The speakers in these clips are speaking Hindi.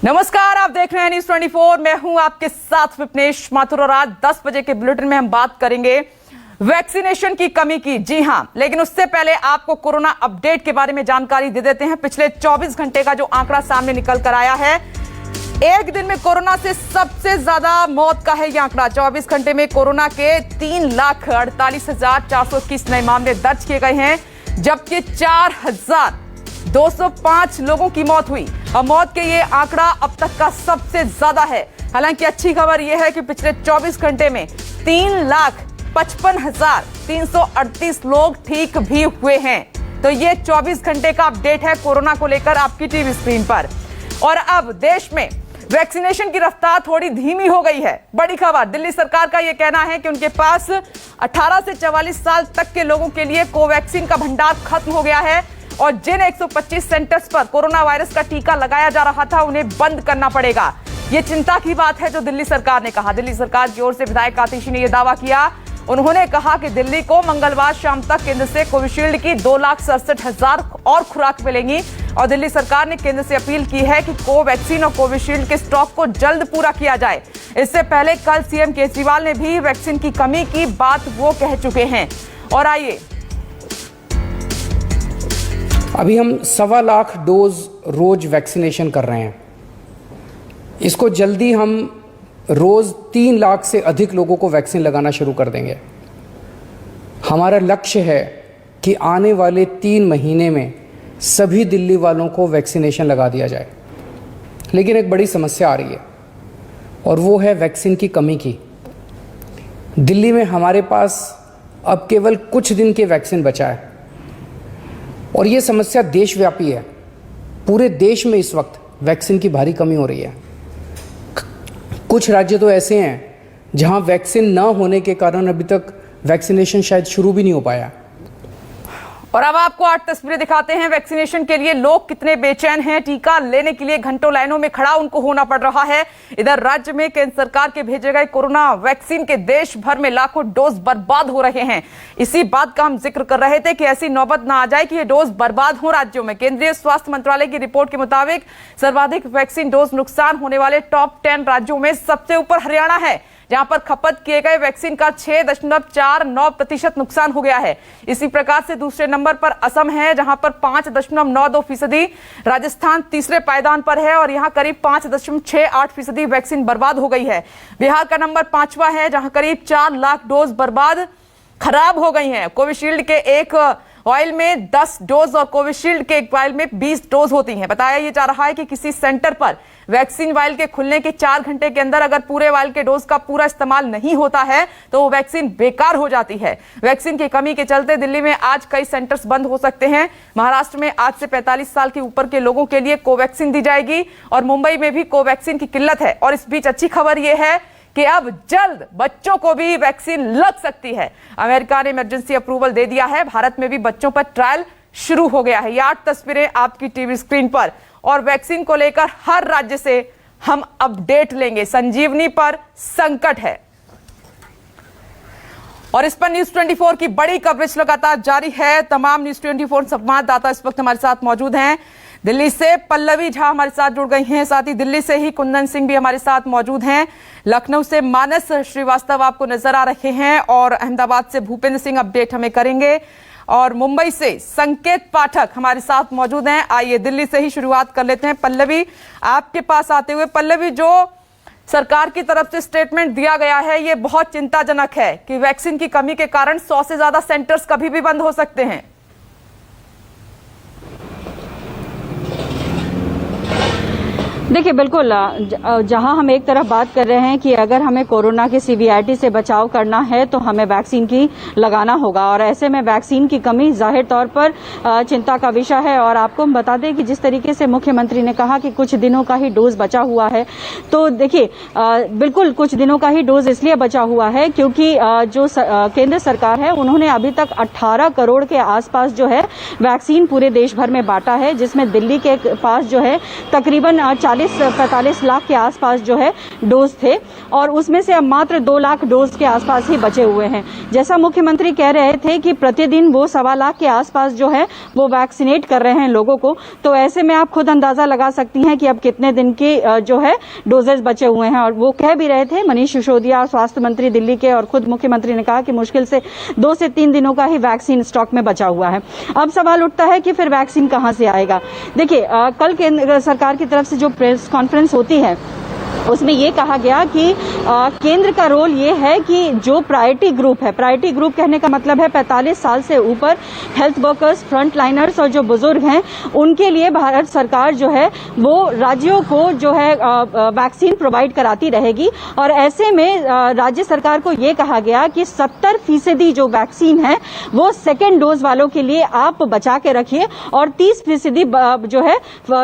नमस्कार, आप देख रहे हैं न्यूज 24। मैं हूं आपके साथ विपनेश माथुर और आज 10 बजे के बुलेटिन में हम बात करेंगे वैक्सीनेशन की कमी की। जी हां, लेकिन उससे पहले आपको कोरोना अपडेट के बारे में जानकारी दे देते हैं। पिछले 24 घंटे का जो आंकड़ा सामने निकल कर आया है, एक दिन में कोरोना से सबसे ज्यादा मौत का है यह आंकड़ा। 24 घंटे में कोरोना के 3,48,421 नए मामले दर्ज किए गए हैं, जबकि 4,205 लोगों की मौत हुई और मौत के ये आंकड़ा अब तक का सबसे ज्यादा है। हालांकि अच्छी खबर यह है कि पिछले 24 घंटे में 3,55,338 लोग ठीक भी हुए हैं। तो ये 24 घंटे का अपडेट है कोरोना को लेकर आपकी टीवी स्क्रीन पर। और अब देश में वैक्सीनेशन की रफ्तार थोड़ी धीमी हो गई है। बड़ी खबर, दिल्ली सरकार का यह कहना है कि उनके पास 18 से 44 साल तक के लोगों के लिए कोवैक्सीन का भंडार खत्म हो गया है और जिन 125 सेंटर्स पर कोरोना वायरस का टीका लगाया जा रहा था उन्हें बंद करना पड़ेगा। यह चिंता की बात है जो दिल्ली सरकार ने कहा। दिल्ली सरकार की ओर से विधायक आतिशी ने यह दावा किया। उन्होंने कहा कि दिल्ली को मंगलवार शाम तक केंद्र से कोविशील्ड की 2,67,000 और खुराक मिलेंगी और दिल्ली सरकार ने केंद्र से अपील की है कि कोवैक्सीन और कोविशील्ड के स्टॉक को जल्द पूरा किया जाए। इससे पहले कल सीएम केजरीवाल ने भी वैक्सीन की कमी की बात वो कह चुके हैं। और आइए, अभी हम 1.25 लाख डोज रोज वैक्सीनेशन कर रहे हैं। इसको जल्दी हम रोज 3 लाख से अधिक लोगों को वैक्सीन लगाना शुरू कर देंगे। हमारा लक्ष्य है कि आने वाले 3 महीने में सभी दिल्ली वालों को वैक्सीनेशन लगा दिया जाए। लेकिन एक बड़ी समस्या आ रही है और वो है वैक्सीन की कमी की। दिल्ली में हमारे पास अब केवल कुछ दिन के वैक्सीन बचा है और ये समस्या देशव्यापी है। पूरे देश में इस वक्त वैक्सीन की भारी कमी हो रही है। कुछ राज्य तो ऐसे हैं जहां वैक्सीन न होने के कारण अभी तक वैक्सीनेशन शायद शुरू भी नहीं हो पाया। और अब आपको 8 तस्वीरें दिखाते हैं वैक्सीनेशन के लिए लोग कितने बेचैन हैं। टीका लेने के लिए घंटों लाइनों में खड़ा उनको होना पड़ रहा है। इधर राज्य में केंद्र सरकार के भेजे गए कोरोना वैक्सीन के देश भर में लाखों डोज बर्बाद हो रहे हैं। इसी बात का हम जिक्र कर रहे थे कि ऐसी नौबत ना आ जाए कि ये डोज बर्बाद हो राज्यों में। केंद्रीय स्वास्थ्य मंत्रालय की रिपोर्ट के मुताबिक सर्वाधिक वैक्सीन डोज नुकसान होने वाले टॉप 10 राज्यों में सबसे ऊपर हरियाणा है, जहां पर खपत किए गए वैक्सीन का 6.49% नुकसान हो गया है। इसी प्रकार से दूसरे नंबर पर असम है, जहां पर 5.92%। राजस्थान तीसरे पायदान पर है और यहां करीब 5.68% वैक्सीन बर्बाद हो गई है। बिहार का नंबर 5वां है, जहां करीब 4 लाख डोज बर्बाद खराब हो गई हैं। कोविशील्ड के एक ऑयल में 10 डोज और कोविशील्ड के एक वायल में 20 डोज होती हैं। बताया यह जा रहा है कि किसी सेंटर पर वैक्सीन वायल के खुलने के 4 घंटे के अंदर अगर पूरे वायल के डोज का पूरा इस्तेमाल नहीं होता है तो वो वैक्सीन बेकार हो जाती है। वैक्सीन की कमी के चलते दिल्ली में आज कई सेंटर्स बंद हो सकते हैं। महाराष्ट्र में आज से 45 साल के ऊपर के लोगों के लिए कोवैक्सीन दी जाएगी और मुंबई में भी कोवैक्सीन की किल्लत है। और इस बीच अच्छी खबर यह है कि अब जल्द बच्चों को भी वैक्सीन लग सकती है। अमेरिका ने इमरजेंसी अप्रूवल दे दिया है। भारत में भी बच्चों पर ट्रायल शुरू हो गया है। ये 8 तस्वीरें आपकी टीवी स्क्रीन पर और वैक्सीन को लेकर हर राज्य से हम अपडेट लेंगे। संजीवनी पर संकट है और इस पर न्यूज 24 की बड़ी कवरेज लगातार जारी है। तमाम न्यूज 24 संवाददाता इस वक्त हमारे साथ मौजूद हैं। दिल्ली से पल्लवी झा हमारे साथ जुड़ गई हैं, साथ ही दिल्ली से ही कुंदन सिंह भी हमारे साथ मौजूद हैं। लखनऊ से मानस श्रीवास्तव आपको नजर आ रहे हैं और अहमदाबाद से भूपेंद्र सिंह अपडेट हमें करेंगे और मुंबई से संकेत पाठक हमारे साथ मौजूद हैं। आइए दिल्ली से ही शुरुआत कर लेते हैं। पल्लवी, आपके पास आते हुए, पल्लवी, जो सरकार की तरफ से स्टेटमेंट दिया गया है ये बहुत चिंताजनक है कि वैक्सीन की कमी के कारण 100 से ज्यादा सेंटर्स कभी भी बंद हो सकते हैं। देखिए, बिल्कुल जहां हम एक तरफ बात कर रहे हैं कि अगर हमें कोरोना की सीवीआईटी से बचाव करना है तो हमें वैक्सीन की लगाना होगा और ऐसे में वैक्सीन की कमी जाहिर तौर पर चिंता का विषय है। और आपको हम बता दें कि जिस तरीके से मुख्यमंत्री ने कहा कि कुछ दिनों का ही डोज बचा हुआ है, तो देखिए बिल्कुल कुछ दिनों का ही डोज इसलिए बचा हुआ है क्योंकि जो केंद्र सरकार है उन्होंने अभी तक 18 करोड़ के आसपास जो है वैक्सीन पूरे देश भर में बांटा है, जिसमें दिल्ली के पास जो है तकरीबन 40 45 लाख के आसपास जो है डोज थे और उसमें से अब मात्र 2 लाख डोज के आसपास ही बचे हुए हैं। जैसा मुख्यमंत्री कह रहे थे कि प्रतिदिन वो 1.25 लाख के आसपास जो है वो वैक्सीनेट कर रहे हैं लोगों को, तो ऐसे में आप खुद अंदाजा लगा सकती हैं कि अब कितने दिन के जो है डोजेज बचे हुए हैं। और वो कह भी रहे थे, मनीष सिसोदिया स्वास्थ्य मंत्री दिल्ली के और खुद मुख्यमंत्री ने कहा कि मुश्किल से 2 से 3 दिनों का ही वैक्सीन स्टॉक में बचा हुआ है। अब सवाल उठता है कि फिर वैक्सीन कहां से आएगा। देखिए, कल केंद्र सरकार की तरफ से जो प्रेस कॉन्फ्रेंस होती है उसमें ये कहा गया कि केंद्र का रोल ये है कि जो प्रायोरिटी ग्रुप है, प्रायोरिटी ग्रुप कहने का मतलब है 45 साल से ऊपर हेल्थ वर्कर्स, फ्रंट लाइनर्स और जो बुजुर्ग हैं, उनके लिए भारत सरकार जो है वो राज्यों को जो है वैक्सीन प्रोवाइड कराती रहेगी। और ऐसे में राज्य सरकार को ये कहा गया कि 70% जो वैक्सीन है वो सेकेंड डोज वालों के लिए आप बचा के रखिए और 30% जो है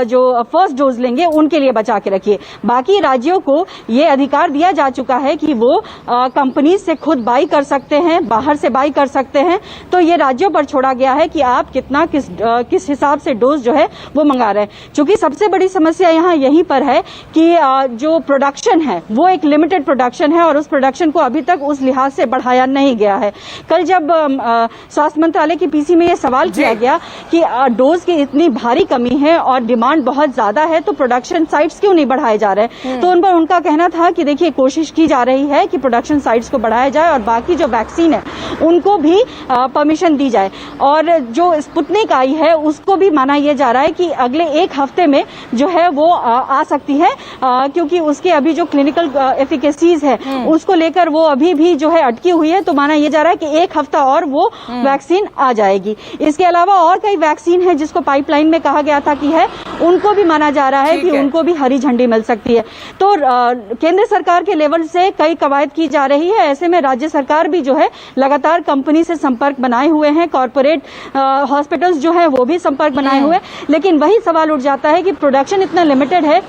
जो फर्स्ट डोज लेंगे उनके लिए बचा के रखिए। बाकी राज्यों को ये अधिकार दिया जा चुका है कि वो कंपनी से खुद बाई कर सकते हैं, बाहर से बाई कर सकते हैं। तो ये राज्यों पर छोड़ा गया है कि आप कितना किस हिसाब से डोज जो है वो मंगा रहे हैं। चूंकि सबसे बड़ी समस्या यहाँ यहीं पर है कि जो प्रोडक्शन है वो एक लिमिटेड प्रोडक्शन है और उस प्रोडक्शन को अभी तक उस लिहाज से बढ़ाया नहीं गया है। कल जब स्वास्थ्य मंत्रालय की पीसी में ये सवाल किया गया कि डोज की इतनी भारी कमी है और डिमांड बहुत ज्यादा है तो प्रोडक्शन साइट्स क्यों नहीं बढ़ाए जा रहे हैं, तो उन पर उनका कहना था कि देखिए, कोशिश की जा रही है कि प्रोडक्शन साइट्स को बढ़ाया जाए और बाकी जो वैक्सीन है उनको भी परमिशन दी जाए। और जो स्पुतनिक आई है उसको भी माना यह जा रहा है कि अगले 1 हफ्ते में जो है वो आ सकती है, क्योंकि उसके अभी जो क्लिनिकल एफिकेसीज है उसको लेकर वो अभी भी जो है अटकी हुई है। तो माना यह जा रहा है कि 1 हफ्ता और वो वैक्सीन आ जाएगी। इसके अलावा और कई वैक्सीन है जिसको पाइपलाइन में कहा गया था कि है, उनको भी माना जा रहा है कि उनको भी हरी झंडी मिल सकती है। तो केंद्र सरकार के लेवल से कई कवायद की जा रही है। ऐसे में राज्य सरकार भी जो है लगातार कंपनी से संपर्क बनाए हुए हैं, कॉर्पोरेट हॉस्पिटल्स जो है वो भी संपर्क बनाए हुए हैं। लेकिन वही सवाल उठ जाता है कि प्रोडक्शन इतना लिमिटेड है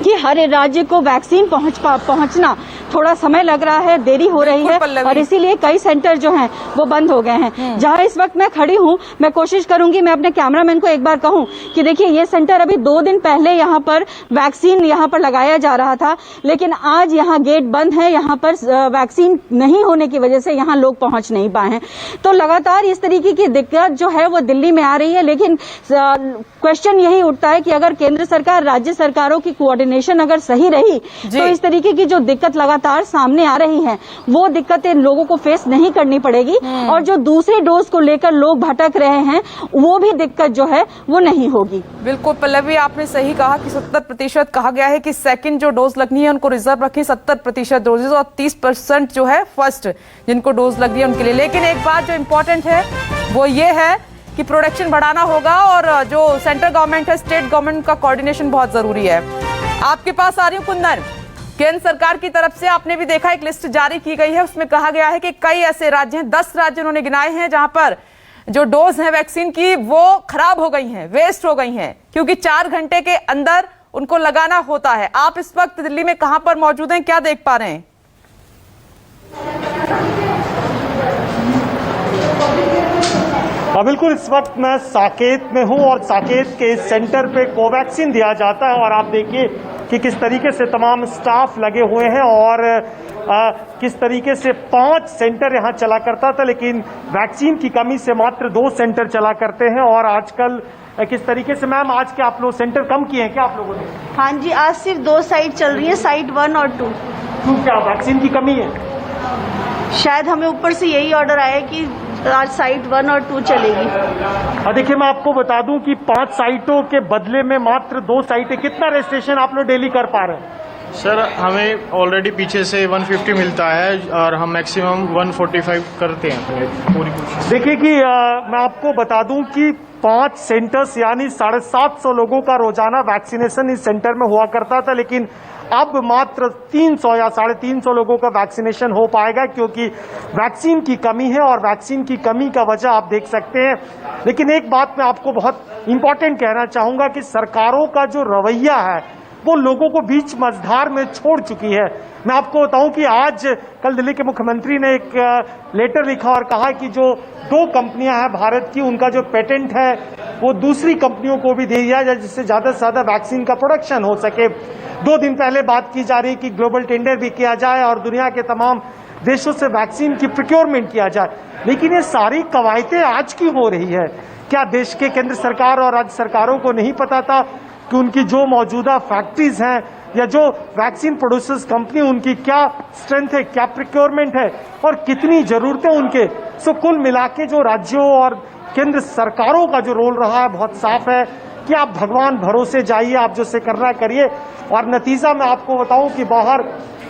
कि हर राज्य को वैक्सीन पहुंचना थोड़ा समय लग रहा है, देरी हो रही है और इसीलिए कई सेंटर जो हैं वो बंद हो गए हैं। जहां इस वक्त मैं खड़ी हूं, मैं कोशिश करूंगी, मैं अपने कैमरामैन को एक बार कहूं कि देखिए, ये सेंटर अभी 2 दिन पहले यहाँ पर वैक्सीन यहाँ पर लगाया जा रहा था, लेकिन आज यहाँ गेट बंद है। यहाँ पर वैक्सीन नहीं होने की वजह से यहाँ लोग पहुंच नहीं पाए हैं। तो लगातार इस तरीके की दिक्कत जो है वो दिल्ली में आ रही है। लेकिन क्वेश्चन यही उठता है कि अगर केंद्र सरकार, राज्य सरकारों की कोऑर्डिनेशन अगर सही रही तो इस तरीके की जो दिक्कत लगातार सामने आ रही है वो दिक्कतें लोगों को फेस नहीं करनी पड़ेगी और जो दूसरे डोज को लेकर लोग भटक रहे हैं वो भी दिक्कत जो है वो नहीं होगी। बिल्कुल पल्लवी, आपने सही कहा कि 70% कहा गया है कि सेकंड जो डोज लगनी है उनको रिजर्व रखें 70% डोजेज और 30% जो है फर्स्ट जिनको डोज लगनी है उनके लिए। लेकिन एक बात जो इम्पोर्टेंट है वो ये है कि प्रोडक्शन बढ़ाना होगा और जो सेंट्रल गवर्नमेंट है, स्टेट गवर्नमेंट का कोऑर्डिनेशन बहुत जरूरी है। आपके पास आ रही हूं कुंदन, केंद्र सरकार की तरफ से आपने भी देखा एक लिस्ट जारी की गई है, उसमें कहा गया है कि कई ऐसे राज्य हैं, 10 राज्य उन्होंने गिनाए हैं जहां पर जो डोज है वैक्सीन की वो खराब हो गई हैं, वेस्ट हो गई हैं, क्योंकि 4 घंटे के अंदर उनको लगाना होता है। आप इस वक्त दिल्ली में कहां पर मौजूद हैं, क्या देख पा रहे हैं? बिल्कुल, इस वक्त मैं साकेत में हूं और साकेत के इस सेंटर पे कोवैक्सीन दिया जाता है और आप देखिए कि किस तरीके से तमाम स्टाफ लगे हुए हैं और किस तरीके से 5 सेंटर यहां चला करता था, लेकिन वैक्सीन की कमी से मात्र 2 सेंटर चला करते हैं। और आजकल किस तरीके से, मैम, आज के आप लोग सेंटर कम किए हैं क्या आप लोगों ने? हाँ जी, आज सिर्फ 2 साइट चल रही है, साइट 1 और 2। क्यों, क्या वैक्सीन की कमी है? शायद हमें ऊपर से यही ऑर्डर आया कि आज साइट 1 और 2 चलेगी। देखिए, मैं आपको बता दूं कि 5 साइटों के बदले में मात्र 2 साइटें, कितना रजिस्ट्रेशन आप लोग डेली कर पा रहे हैं? सर, हमें ऑलरेडी पीछे से 150 मिलता है और हम मैक्सिमम 145 करते हैं अपने पूरी कोशिश। देखिए कि मैं आपको बता दूं कि 5 सेंटर्स यानी 750 लोगों का रोजाना वैक्सीनेशन इस सेंटर में हुआ करता था, लेकिन अब मात्र 300 या 350 लोगों का वैक्सीनेशन हो पाएगा क्योंकि वैक्सीन की कमी है और वैक्सीन की कमी का वजह आप देख सकते हैं। लेकिन एक बात मैं आपको बहुत इंपॉर्टेंट कहना चाहूंगा कि सरकारों का जो रवैया है वो लोगों को बीच मझधार में छोड़ चुकी है। मैं आपको बताऊं कि आज कल दिल्ली के मुख्यमंत्री ने एक लेटर लिखा और कहा कि जो 2 कंपनियां हैं भारत की, उनका जो पेटेंट है वो दूसरी कंपनियों को भी दे दिया जाए, जिससे ज्यादा से ज्यादा वैक्सीन का प्रोडक्शन हो सके। 2 दिन पहले बात की जा रही कि ग्लोबल टेंडर भी किया जाए और दुनिया के तमाम देशों से वैक्सीन की प्रोक्योरमेंट किया जाए। लेकिन ये सारी कवायतें आज की हो रही है। क्या देश के केंद्र सरकार और राज्य सरकारों को नहीं पता था कि उनकी जो मौजूदा फैक्ट्रीज हैं या जो वैक्सीन प्रोड्यूसर्स कंपनी, उनकी क्या स्ट्रेंथ है, क्या प्रोक्योरमेंट है और कितनी जरूरतें उनके। सो कुल मिला के जो राज्यों और केंद्र सरकारों का जो रोल रहा है बहुत साफ है कि आप भगवान भरोसे जाइए, आप जो से करना करिए। और नतीजा मैं आपको बताऊं कि बाहर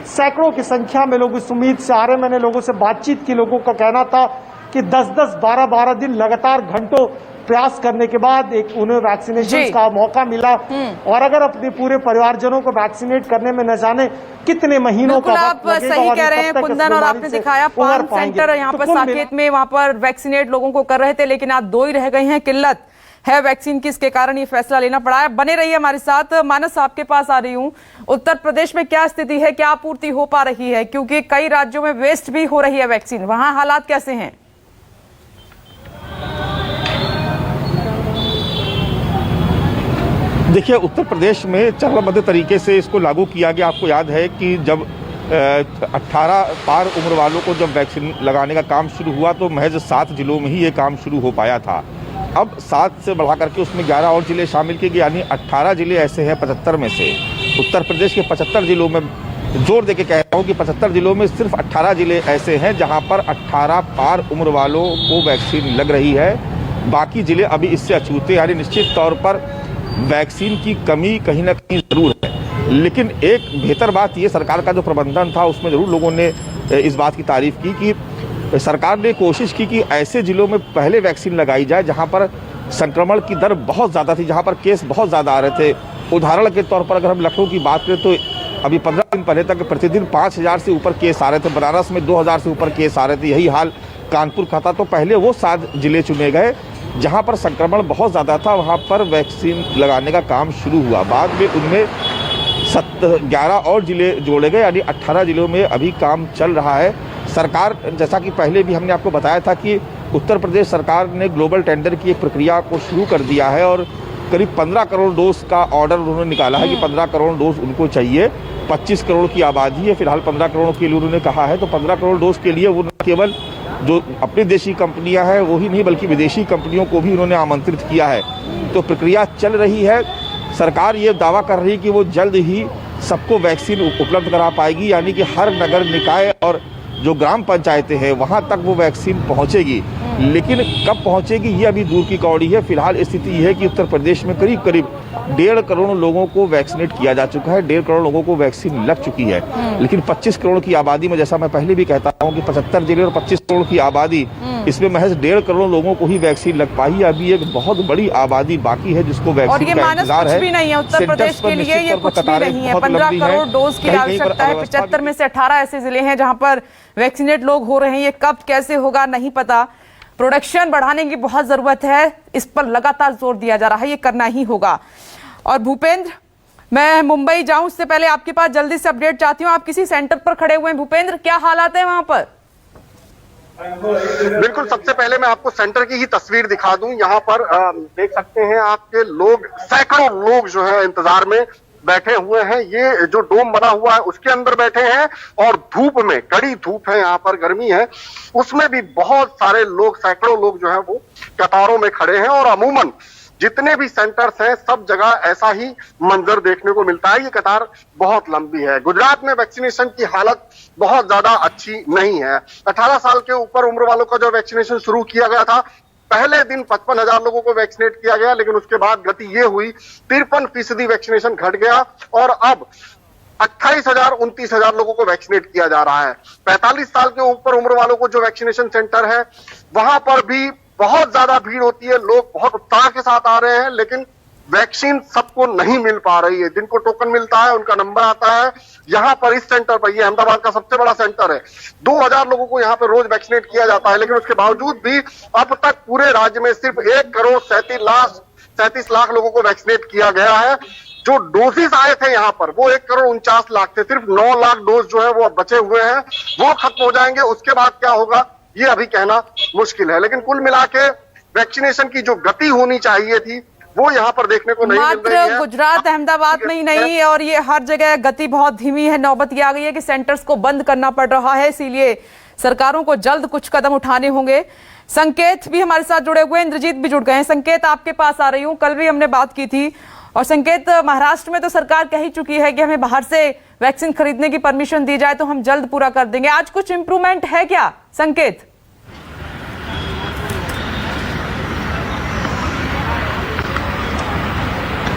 सैकड़ों की संख्या में लोग इस उम्मीद से आ रहे हैं। मैंने लोगों से बातचीत की, लोगों का कहना था कि 10-10, 12-12 दिन लगातार घंटों प्रयास करने के बाद एक उन्हें वैक्सीनेशन का मौका मिला। और अगर अपने पूरे परिवारजनों को वैक्सीनेट करने में न जाने कितने महीनों का वक्त लगेगा। सही कह रहे हैं कुंदन, और आपने दिखाया 5 सेंटर यहाँ पर साकेत में, वहां पर वैक्सीनेट लोगों को कर रहे थे, लेकिन आज 2 ही रह गए हैं। किल्लत है वैक्सीन की, इसके कारण ये फैसला लेना पड़ा है। बने रहिए हमारे साथ। मानस, आपके पास आ रही हूँ। उत्तर प्रदेश में क्या स्थिति है, क्या आपूर्ति हो पा रही है? क्योंकि कई राज्यों में वेस्ट भी हो रही है वैक्सीन, वहां हालात कैसे हैं? देखिए, उत्तर प्रदेश में चरणबद्ध तरीके से इसको लागू किया गया। आपको याद है कि जब 18 पार उम्र वालों को जब वैक्सीन लगाने का काम शुरू हुआ तो महज 7 जिलों में ही ये काम शुरू हो पाया था। अब 7 से बढ़ा करके उसमें 11 और जिले शामिल किए गए, यानी 18 जिले ऐसे हैं 75 में से। उत्तर प्रदेश के 75 जिलों में, जोर देके कह रहा हूँ कि 75 जिलों में सिर्फ 18 जिले ऐसे हैं जहाँ पर 18 पार उम्र वालों को वैक्सीन लग रही है। बाकी जिले अभी इससे अछूते, यानी निश्चित तौर पर वैक्सीन की कमी कहीं ना कहीं जरूर है। लेकिन एक बेहतर बात ये, सरकार का जो प्रबंधन था उसमें जरूर लोगों ने इस बात की तारीफ की कि सरकार ने कोशिश की कि ऐसे जिलों में पहले वैक्सीन लगाई जाए जहां पर संक्रमण की दर बहुत ज़्यादा थी, जहां पर केस बहुत ज़्यादा आ रहे थे। उदाहरण के तौर पर अगर हम लखनऊ की बात करें तो अभी 15 दिन पहले तक प्रतिदिन 5000 से ऊपर केस आ रहे थे। बनारस में 2000 से ऊपर केस आ रहे थे। यही हाल कानपुर का था। तो पहले वो 7 जिले चुने गए जहां पर संक्रमण बहुत ज़्यादा था, वहां पर वैक्सीन लगाने का काम शुरू हुआ। बाद में उनमें 11 और जिले जोड़े गए, यानी 18 जिलों में अभी काम चल रहा है। सरकार, जैसा कि पहले भी हमने आपको बताया था कि उत्तर प्रदेश सरकार ने ग्लोबल टेंडर की एक प्रक्रिया को शुरू कर दिया है और करीब 15 करोड़ डोज का ऑर्डर उन्होंने निकाला है कि 15 करोड़ डोज उनको चाहिए। 25 करोड़ की आबादी है, फिलहाल 15 करोड़ के लिए उन्होंने कहा है। तो 15 करोड़ डोज के लिए वो न केवल जो अपनी देशी कंपनियां हैं वो ही नहीं, बल्कि विदेशी कंपनियों को भी उन्होंने आमंत्रित किया है। तो प्रक्रिया चल रही है। सरकार ये दावा कर रही है कि वो जल्द ही सबको वैक्सीन उपलब्ध करा पाएगी, यानी कि हर नगर निकाय और जो ग्राम पंचायतें हैं वहां तक वो वैक्सीन पहुंचेगी। लेकिन कब पहुंचेगी ये अभी दूर की कौड़ी है। फिलहाल स्थिति ये है कि उत्तर प्रदेश में करीब 1.5 करोड़ लोगों को वैक्सीनेट किया जा चुका है। 1.5 करोड़ लोगों को वैक्सीन लग चुकी है। लेकिन 25 करोड़ की आबादी में, जैसा मैं पहले भी कहता हूँ कि 75 जिले और 25 करोड़ की आबादी, इसमें महज 1.5 करोड़ लोगों को ही वैक्सीन लग पाई है। अभी एक बहुत बड़ी आबादी बाकी है जिसको वैक्सीन का इंतजार है। भी नहीं है उत्तर प्रदेश के लिए, ये कुछ भी नहीं है। 15 करोड़ डोज की आवश्यकता है। 75 में से 18 ऐसे जिले हैं जहां पर वैक्सीनेट लोग हो रहे हैं। ये कब कैसे होगा नहीं पता। प्रोडक्शन बढ़ाने की बहुत जरूरत है, इस पर लगातार जोर दिया जा रहा है, ये करना ही होगा। और भूपेंद्र, मैं मुंबई जाऊं उससे पहले आपके पास जल्दी से अपडेट चाहती हूं। आप किसी सेंटर पर खड़े हुए हैं भूपेंद्र, क्या हालात है वहां पर? बिल्कुल, सबसे पहले मैं आपको सेंटर की ही तस्वीर दिखा दूं। यहाँ पर देख सकते हैं आपके लोग, सैकड़ों लोग जो है इंतजार में बैठे हुए हैं। ये जो डोम बना हुआ है उसके अंदर बैठे हैं और धूप में, कड़ी धूप है, यहाँ पर गर्मी है, उसमें भी बहुत सारे लोग, सैकड़ों लोग जो है वो कतारों में खड़े हैं। और अमूमन जितने भी सेंटर्स हैं सब जगह ऐसा ही मंजर देखने को मिलता है। ये कतार बहुत लंबी है। गुजरात में वैक्सीनेशन की हालत बहुत ज्यादा अच्छी नहीं है। 18 साल के ऊपर उम्र वालों का जो वैक्सीनेशन शुरू किया गया था, पहले दिन 55,000 लोगों को वैक्सीनेट किया गया, लेकिन उसके बाद गति ये हुई 53% वैक्सीनेशन घट गया और अब 28,000 29,000 लोगों को वैक्सीनेट किया जा रहा है। 45 साल के ऊपर उम्र वालों को जो वैक्सीनेशन सेंटर है वहां पर भी बहुत ज्यादा भीड़ होती है। लोग बहुत उत्साह के साथ आ रहे हैं, लेकिन वैक्सीन सबको नहीं मिल पा रही है। जिनको टोकन मिलता है उनका नंबर आता है। यहाँ पर इस सेंटर पर, ये अहमदाबाद का सबसे बड़ा सेंटर है, 2000 लोगों को यहाँ पर रोज वैक्सीनेट किया जाता है। लेकिन उसके बावजूद भी अब तक पूरे राज्य में सिर्फ 1 करोड़ 37 लाख लोगों को वैक्सीनेट किया गया है। जो डोजेस आए थे यहाँ पर वो 1,49,00,000 थे, सिर्फ 9 लाख डोज जो है वो बचे हुए हैं, वो खत्म हो जाएंगे। उसके बाद क्या होगा ये अभी कहना मुश्किल है, लेकिन कुल मिला के वैक्सीनेशन की जो गति होनी चाहिए थी वो यहाँ पर देखने को नहीं मिल रही है। मात्र गुजरात अहमदाबाद में ही नहीं और ये हर जगह गति बहुत धीमी है। नौबत ये आ गई है कि सेंटर्स को बंद करना पड़ रहा है, इसीलिए सरकारों को जल्द कुछ कदम उठाने होंगे। संकेत भी हमारे साथ जुड़े हुए, इंद्रजीत भी जुड़ गए हैं। संकेत, आपके पास आ रही हूँ। कल भी हमने बात की थी और संकेत, महाराष्ट्र में तो सरकार कह ही चुकी है कि हमें बाहर से वैक्सीन खरीदने की परमिशन दी जाए तो हम जल्द पूरा कर देंगे। आज कुछ इंप्रूवमेंट है क्या संकेत?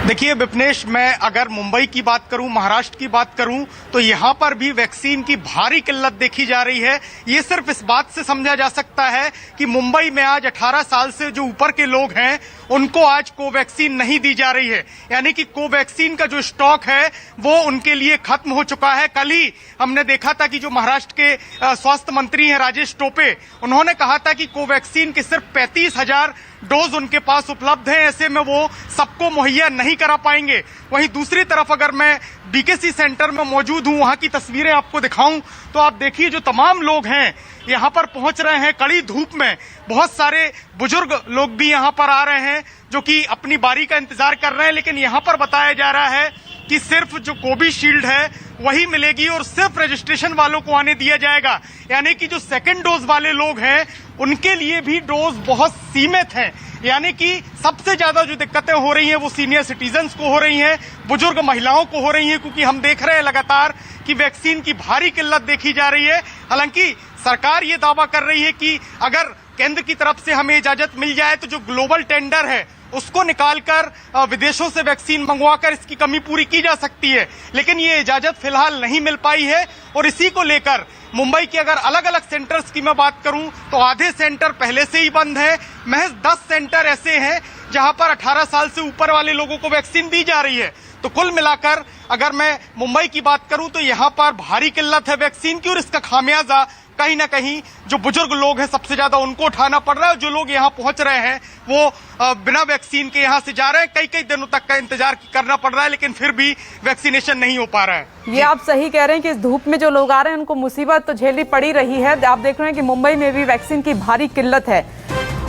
देखिए विपनेश, मैं अगर मुंबई की बात करूं, महाराष्ट्र की बात करूं, तो यहां पर भी वैक्सीन की भारी किल्लत देखी जा रही है। ये सिर्फ इस बात से समझा जा सकता है कि मुंबई में आज 18 साल से जो ऊपर के लोग हैं उनको आज कोवैक्सीन नहीं दी जा रही है, यानी कि कोवैक्सीन का जो स्टॉक है वो उनके लिए खत्म हो चुका है। कल ही हमने देखा था कि जो महाराष्ट्र के स्वास्थ्य मंत्री हैं राजेश टोपे, उन्होंने कहा था कि कोवैक्सीन के सिर्फ 35,000 डोज उनके पास उपलब्ध है, ऐसे में वो सबको मुहैया नहीं करा पाएंगे। वहीं दूसरी तरफ अगर मैं बीकेसी सेंटर में मौजूद हूं, वहां की तस्वीरें आपको दिखाऊं तो आप देखिए जो तमाम लोग हैं यहां पर पहुंच रहे हैं कड़ी धूप में। बहुत सारे बुजुर्ग लोग भी यहां पर आ रहे हैं जो कि अपनी बारी का इंतजार कर रहे हैं, लेकिन यहां पर बताया जा रहा है कि सिर्फ जो कोविशील्ड है वही मिलेगी और सिर्फ रजिस्ट्रेशन वालों को आने दिया जाएगा, यानी कि जो सेकंड डोज वाले लोग हैं उनके लिए भी डोज बहुत सीमित हैं। यानी कि सबसे ज्यादा जो दिक्कतें हो रही हैं वो सीनियर सिटीजन्स को हो रही हैं, बुजुर्ग महिलाओं को हो रही हैं, क्योंकि हम देख रहे हैं लगातार कि वैक्सीन की भारी किल्लत देखी जा रही है। हालांकि सरकार ये दावा कर रही है कि अगर केंद्र की तरफ से हमें इजाजत मिल जाए तो जो ग्लोबल टेंडर है उसको निकालकर विदेशों से वैक्सीन मंगवाकर इसकी कमी पूरी की जा सकती है, लेकिन ये इजाजत फिलहाल नहीं मिल पाई है। और इसी को लेकर मुंबई के अगर अलग अलग सेंटर्स की मैं बात करूं तो आधे सेंटर पहले से ही बंद है। महज 10 सेंटर ऐसे हैं जहां पर 18 साल से ऊपर वाले लोगों को वैक्सीन दी जा रही है। तो कुल मिलाकर अगर मैं मुंबई की बात करूं तो यहां पर भारी किल्लत है वैक्सीन की और इसका खामियाजा कहीं ना कहीं जो बुजुर्ग लोग हैं सबसे ज्यादा उनको उठाना पड़ रहा है। जो लोग यहाँ पहुंच रहे हैं वो बिना वैक्सीन के यहाँ से जा रहे हैं, कई कई दिनों तक का इंतजार करना पड़ रहा है, लेकिन फिर भी वैक्सीनेशन नहीं हो पा रहा है। ये आप सही कह रहे हैं कि इस धूप में जो लोग आ रहे हैं उनको मुसीबत तो झेलनी पड़ी रही है। आप देख रहे हैं कि मुंबई में भी वैक्सीन की भारी किल्लत है।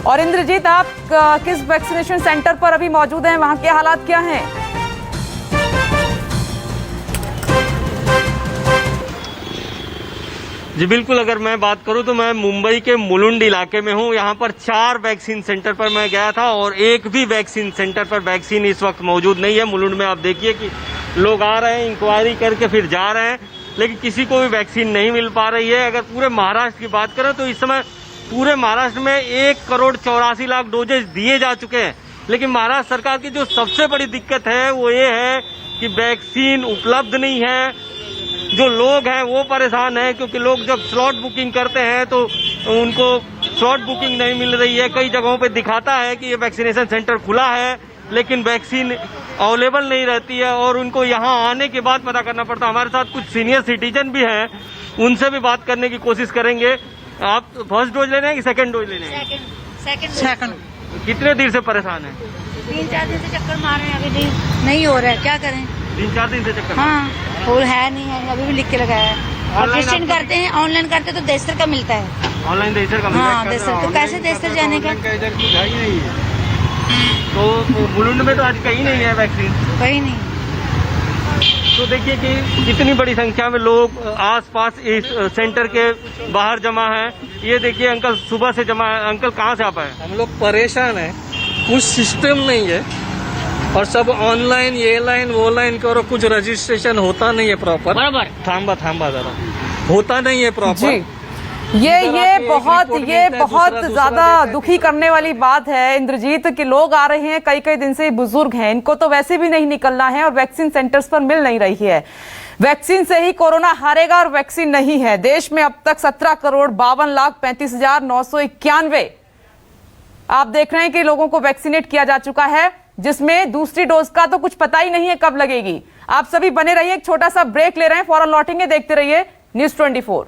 और इंद्रजीत, आप किस वैक्सीनेशन सेंटर पर अभी मौजूद हैं, वहाँ के हालात क्या हैं? जी बिल्कुल, अगर मैं बात करूं तो मैं मुंबई के मुलुंड इलाके में हूं। यहां पर 4 वैक्सीन सेंटर पर मैं गया था और एक भी वैक्सीन सेंटर पर वैक्सीन इस वक्त मौजूद नहीं है। मुलुंड में आप देखिए कि लोग आ रहे हैं, इंक्वायरी करके फिर जा रहे हैं, लेकिन किसी को भी वैक्सीन नहीं मिल पा रही है। अगर पूरे महाराष्ट्र की बात करें तो इस समय पूरे महाराष्ट्र में 1,84,00,000 डोजेज दिए जा चुके हैं, लेकिन महाराष्ट्र सरकार की जो सबसे बड़ी दिक्कत है वो ये है कि वैक्सीन उपलब्ध नहीं है। जो लोग हैं वो परेशान हैं, क्योंकि लोग जब स्लॉट बुकिंग करते हैं तो उनको स्लॉट बुकिंग नहीं मिल रही है। कई जगहों पे दिखाता है कि ये वैक्सीनेशन सेंटर खुला है, लेकिन वैक्सीन अवेलेबल नहीं रहती है और उनको यहाँ आने के बाद पता करना पड़ता है। हमारे साथ कुछ सीनियर सिटीजन भी हैं, उनसे भी बात करने की कोशिश करेंगे। आप फर्स्ट डोज लेने हैं कि सेकंड डोज लेने हैं? सेकंड। कितने देर से परेशान है? 3-4 दिन से चक्कर मार रहे हैं, अभी नहीं हो रहा है, क्या करें? 3-4 दिन से चक्कर? हाँ, फूल है नहीं है, अभी भी लिख के लगाया है। रजिस्ट्रेशन करते हैं, ऑनलाइन करते तो देशर का मिलता है। ऑनलाइन देशर का मिलता है? हाँ, देशर तो कैसे देशर जाने का? तो मुलुंड में तो आज कहीं नहीं है वैक्सीन? कहीं नहीं। तो देखिए कि कितनी बड़ी संख्या में लोग आसपास इस सेंटर के बाहर जमा हैं। ये देखिए अंकल सुबह से जमा है। अंकल कहाँ से आप आए? हम लोग परेशान हैं, कुछ सिस्टम नहीं है और सब ऑनलाइन ये लाइन वो लाइन करो, कुछ रजिस्ट्रेशन होता नहीं है प्रॉपर। बराबर। थांबा जरा, होता नहीं है प्रॉपर। ये बहुत ज्यादा दुखी करने वाली बात है इंद्रजीत कि लोग आ रहे हैं, कई दिन से बुजुर्ग हैं, इनको तो वैसे भी नहीं निकलना है और वैक्सीन सेंटर्स पर मिल नहीं रही है। वैक्सीन से ही कोरोना हारेगा और वैक्सीन नहीं है। देश में अब तक 17,52,35,991 आप देख रहे हैं कि लोगों को वैक्सीनेट किया जा चुका है, जिसमें दूसरी डोज का तो कुछ पता ही नहीं है कब लगेगी। आप सभी बने रहिए, एक छोटा सा ब्रेक ले रहे हैं, फौरन लौटेंगे। देखते रहिए News 24।